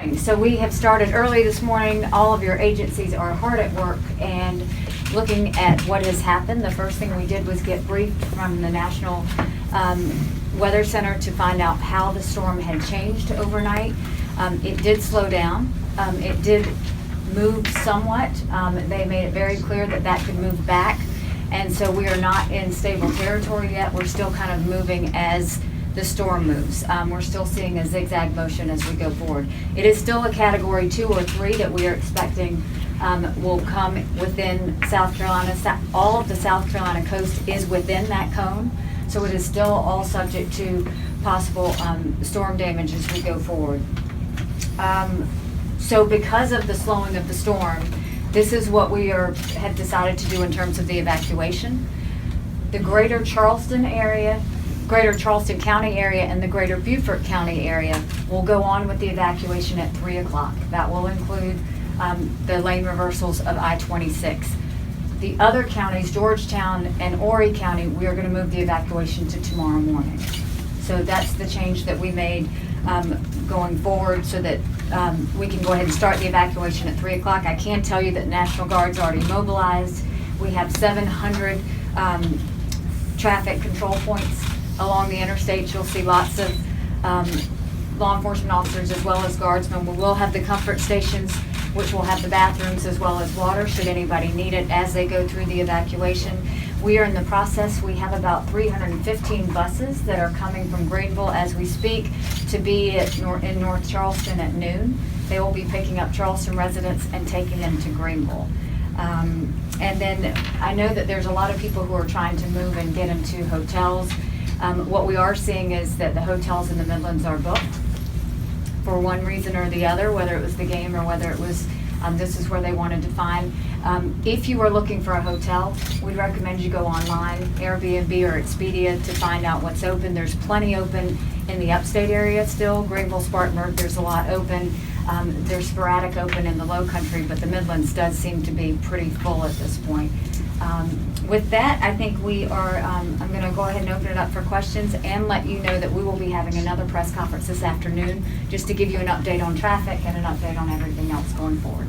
morning. So we have started early this morning. All of your agencies are hard at work and looking at what has happened. The first thing we did was get briefed from the National Weather Center to find out how the storm had changed overnight. It did slow down. It did move somewhat. They made it very clear that that could move back. And so we are not in stable territory yet. We're still kind of moving as the storm moves. We're still seeing a zigzag motion as we go forward. It is still a category 2 or 3 that we are expecting will come within South Carolina. All of the South Carolina coast is within that cone. So it is still all subject to possible storm damage as we go forward. So because of the slowing of the storm, this is what we have decided to do in terms of the evacuation. The greater Charleston area, greater Charleston County area, and the greater Beaufort County area will go on with the evacuation at 3 o'clock. That will include the lane reversals of I-26. The other counties, Georgetown and Horry County, we are going to move the evacuation to tomorrow morning. So that's the change that we made going forward, so that we can go ahead and start the evacuation at 3 o'clock. I can tell you that National Guard's already mobilized. We have 700 traffic control points along the interstates. You'll see lots of law enforcement officers as well as guardsmen. We will have the comfort stations, which will have the bathrooms as well as water should anybody need it as they go through the evacuation. We are in the process. We have about 315 buses that are coming from Greenville as we speak to be in North Charleston at noon. They will be picking up Charleston residents and taking them to Greenville. And then I know that there's a lot of people who are trying to move and get into hotels. What we are seeing is that the hotels in the Midlands are booked for one reason or the other, whether it was the game or whether it was this is where they wanted to find. If you are looking for a hotel, we'd recommend you go online, Airbnb or Expedia, to find out what's open. There's plenty open in the upstate area still. Greenville, Spartanburg, there's a lot open. There's sporadic open in the low country, but the Midlands does seem to be pretty full at this point. With that, I think we are, I'm going to go ahead and open it up for questions and let you know that we will be having another press conference this afternoon just to give you an update on traffic and an update on everything else going forward.